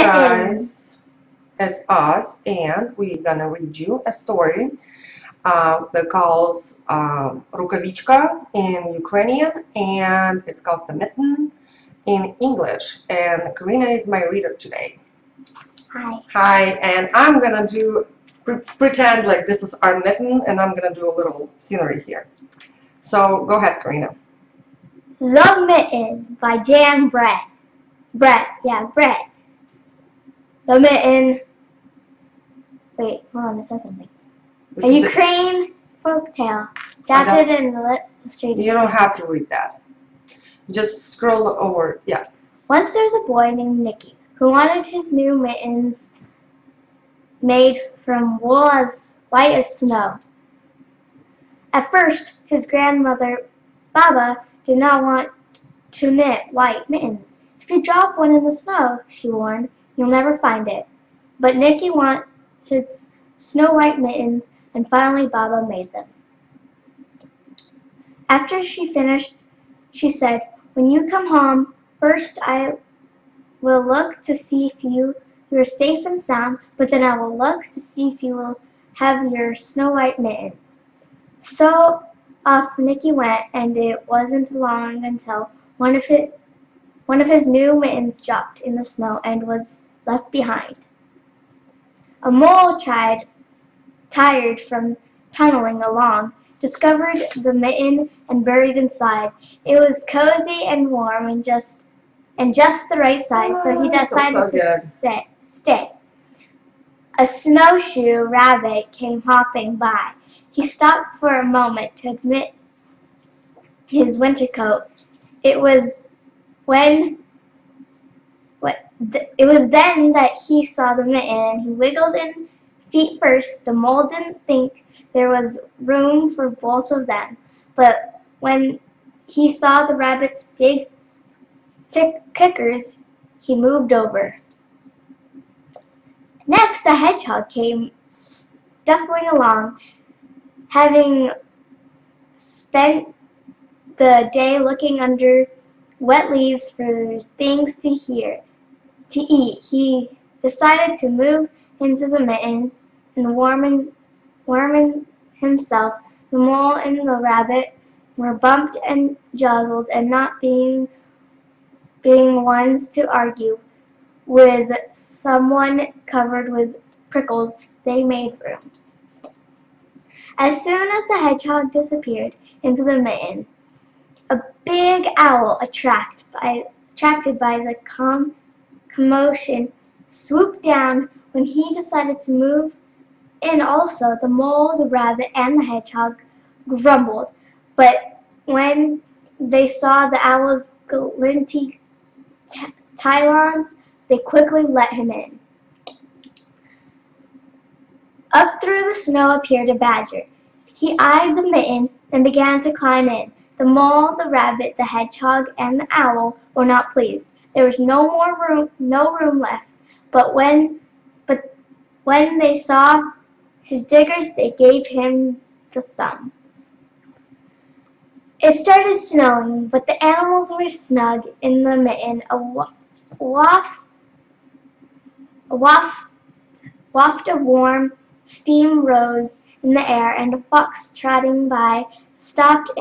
guys, it's us, and we're gonna read you a story that calls Rukavichka in Ukrainian, and it's called the Mitten in English. And Karina is my reader today. Hi. Hi, and I'm gonna pretend like this is our mitten, and I'm gonna do a little scenery here. So go ahead, Karina. The Mitten by Jan Brett. Brett. The Mitten. Wait, hold on, it says something. A Ukraine folktale, adapted and illustrated. You don't have to read that. Just scroll over. Yeah. Once there was a boy named Nicky who wanted his new mittens made from wool as white as snow. At first, his grandmother, Baba, did not want to knit white mittens. If you drop one in the snow, she warned, you'll never find it. But Nicky wanted snow-white mittens, and finally Baba made them. After she finished, she said, "When you come home, first I will look to see if you are safe and sound, but then I will look to see if you will have your snow-white mittens." So off Nicky went, and it wasn't long until one of his new mittens dropped in the snow and was left behind. A mole, tired from tunneling along, discovered the mitten and buried inside. It was cozy and warm and just the right size, so he decided to stay. A snowshoe rabbit came hopping by. He stopped for a moment to admit his winter coat. It was then that he saw the mitten, and he wiggled in feet first. The mole didn't think there was room for both of them, but when he saw the rabbit's big kickers, he moved over. Next, a hedgehog came scuffling along, having spent the day looking under wet leaves for things to eat. He decided to move into the mitten and warm himself. The mole and the rabbit were bumped and jostled, and not being ones to argue with someone covered with prickles, they made room. As soon as the hedgehog disappeared into the mitten, a big owl, attracted by the commotion, swooped down. When he decided to move in also, the mole, the rabbit, and the hedgehog grumbled. But when they saw the owl's glinty talons, they quickly let him in. Up through the snow appeared a badger. He eyed the mitten and began to climb in. The mole, the rabbit, the hedgehog, and the owl were not pleased. There was no room left. But when they saw his diggers, they gave him the thumb. It started snowing, but the animals were snug in the mitten. A waft of warm steam rose in the air, and a fox trotting by stopped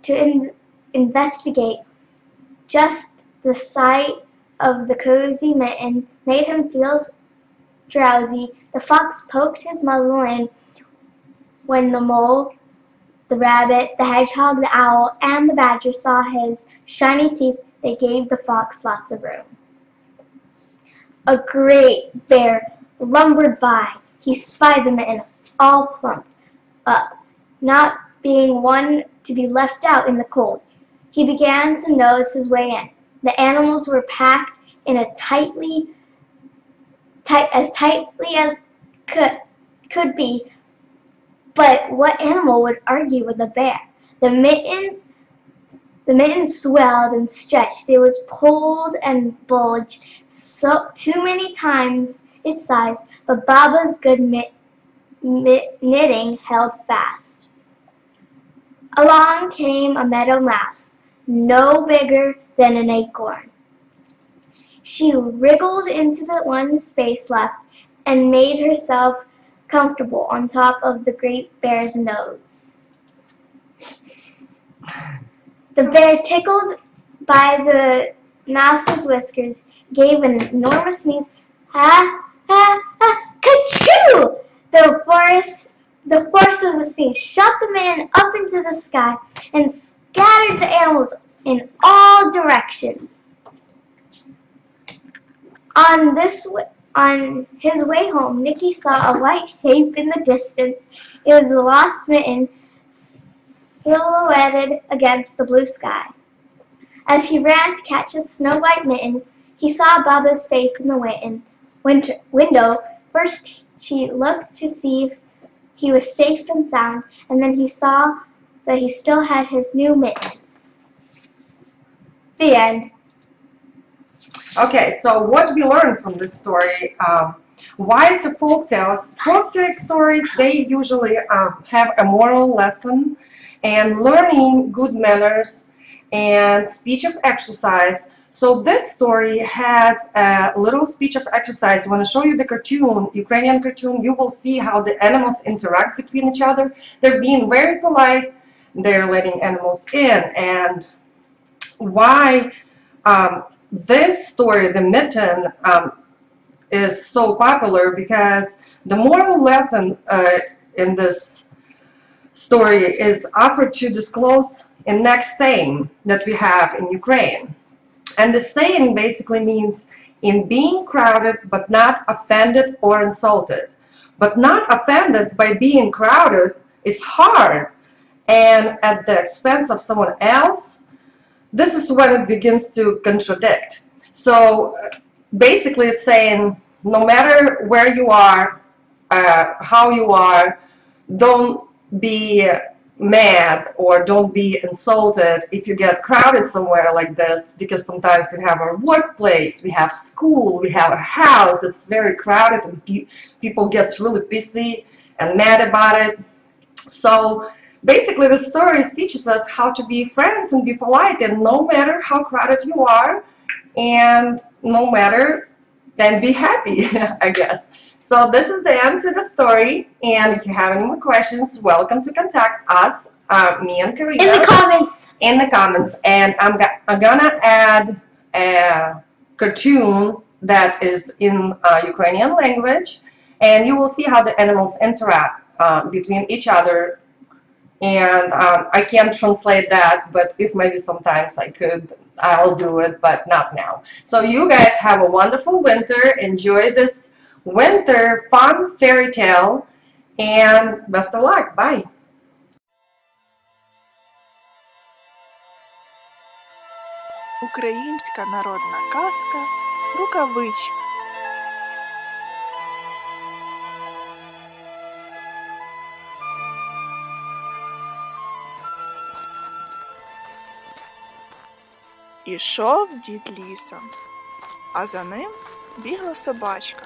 to investigate. Just the sight of the cozy mitten made him feel drowsy. The fox poked his muzzle in. When the mole, the rabbit, the hedgehog, the owl, and the badger saw his shiny teeth, they gave the fox lots of room. A great bear lumbered by. He spied the mitten, all plumped up, not being one to be left out in the cold. He began to nose his way in. The animals were packed in as tightly as could be, but what animal would argue with a bear? The mittens swelled and stretched. It was pulled and bulged too many times its size, but Baba's good knitting held fast. Along came a meadow mouse, no bigger than an acorn. She wriggled into the one space left and made herself comfortable on top of the great bear's nose. The bear, tickled by the mouse's whiskers, gave an enormous sneeze. Ha, ha, ha, ka-choo! The force of the sneeze shot the man up into the sky and scattered the animals in all directions. On his way home, Nicky saw a white shape in the distance. It was the lost Mitten, silhouetted against the blue sky. As he ran to catch his snow-white Mitten, he saw Baba's face in the window. First, she looked to see if he was safe and sound, and then he saw that he still had his new mittens. The end. Okay, so what we learned from this story, why it's a folktale. Folktale stories, they usually have a moral lesson and learning good manners and speech of exercise. So this story has a little speech of exercise. When I show you the cartoon, Ukrainian cartoon, you will see how the animals interact between each other. They're being very polite. They're letting animals in. And why this story, the Mitten, is so popular, because the moral lesson in this story is offered to disclose in next saying that we have in Ukraine. And the saying basically means, in being crowded but not offended or insulted. But not offended by being crowded is hard, and at the expense of someone else, this is when it begins to contradict. So basically it's saying, no matter where you are, how you are, don't be mad or don't be insulted if you get crowded somewhere like this, because sometimes we have our workplace, we have school, we have a house that's very crowded, and people gets really pissy and mad about it. So basically the story teaches us how to be friends and be polite, and no matter how crowded you are, and no matter, then be happy, I guess. So this is the end to the story, and if you have any more questions, welcome to contact us, me and Karina. In the comments. In the comments, and I'm gonna add a cartoon that is in Ukrainian language, and you will see how the animals interact between each other. And I can't translate that, but if maybe sometimes I could, I'll do it, but not now. So you guys have a wonderful winter. Enjoy this winter fun fairy tale, and best of luck. Bye. Українська народна казка «Рукавичка». Ішов дід лісом, а за ним бігла собачка.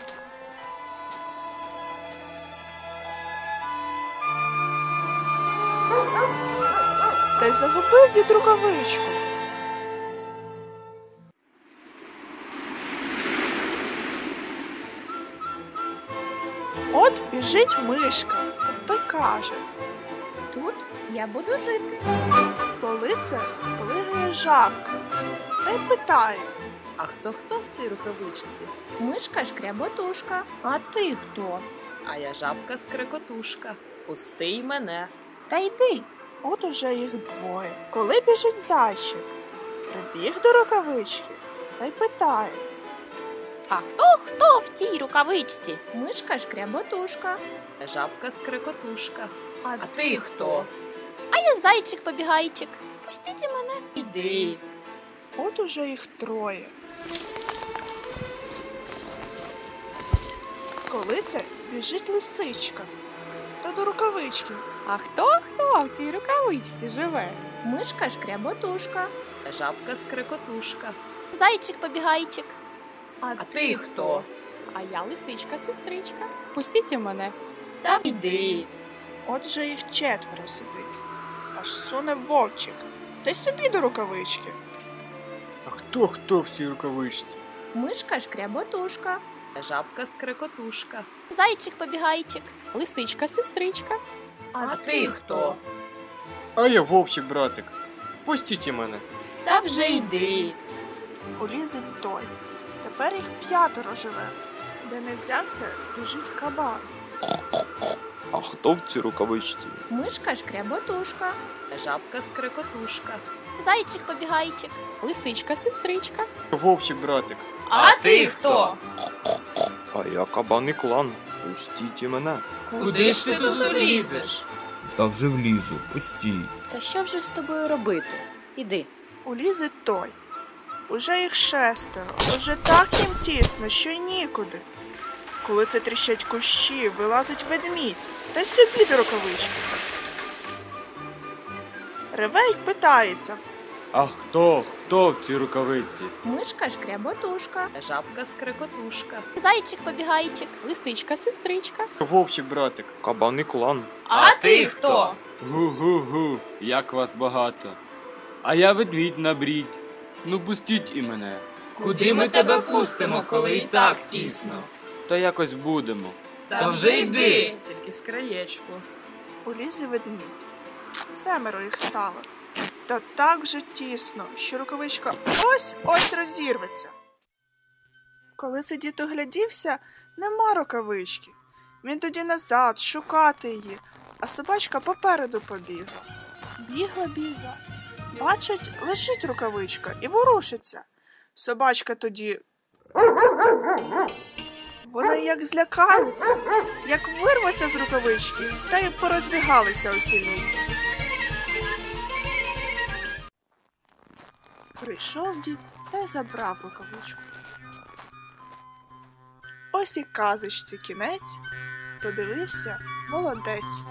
Та й загубив дід рукавичку. От біжить мишка, та й каже: Тут я буду жити. коли це плигає жабка, та й питає: А хто в цій рукавичці? Мишка шкряботушка. А ти хто? А я жабка-скрекотушка. Пусти й мене. Та йди. От уже їх двоє. Коли біжить зайчик, прибіг до рукавички, та й питає: А хто в цій рукавичці? Мишка шкряботушка. Я жабка-скрекотушка. А ти хто? А я зайчик-побігайчик. Пустіть мене. Іди. от уже їх троє. Коли це біжить лисичка, та до рукавички. А хто в цій рукавичці живе? Мишка шкряботушка. Я жабка-скрекотушка. Зайчик-побігайчик. А ти хто? А я лисичка-сестричка. Пустіть мене. Та йди. От же їх четверо сидить. Аж суне вовчик, та й собі до рукавички. А хто в цій рукавичці? Мишка шкряботушка. Жабка скрекотушка. Зайчик-побігайчик, лисичка-сестричка. А ти хто? А я вовчик, братик. Пустіть і мене. Та вже йди. У Лізи той. Тепер їх 5 живе. Де не взявся, біжить кабан. А хто в цій рукавичці? Мишка шкряботушка. Жабка скрекотушка. Зайчик-побігайчик, лисичка-сестричка. Вовчик, братик. А ти хто? А я кабан і клан. Пустіть і мене. Куди ж ти тут лізеш? Та вже влізу, пустіть. Та що вже з тобою робити? Іди. У Лізи той. Уже їх 6, уже так їм тісно, що й нікуди. Коли це тріщать кущі, вилазить ведмідь, та й собі до рукавички. Реве й питається. А хто в цій рукавиці? Мишка шкряботушка. Жабка скрекотушка. Зайчик-побігайчик, лисичка-сестричка. Вовчик, братик. Кабан і клан. А ти хто? Гу-гу-гу, як вас багато. А я ведмідь на брідь. Ну пустіть і мене. Куди ми тебе пустимо, коли і так тісно? Та якось будемо. Та вже йди! Тільки з краєчку. У Лізи ведмідь. 7 їх стало. Та так вже тісно, що рукавичка ось-ось розірветься. Коли це дід оглядівся, нема рукавички. Він тоді назад шукати її, а собачка попереду побігла. Бігла. Бачить, лежить рукавичка і ворушиться. Собачка тоді... Вони як злякаються, як вирваться з рукавички, та й порозбігалися усі лісом. Прийшов дід та й забрав рукавичку. Ось і казочці кінець, хто дивився, молодець.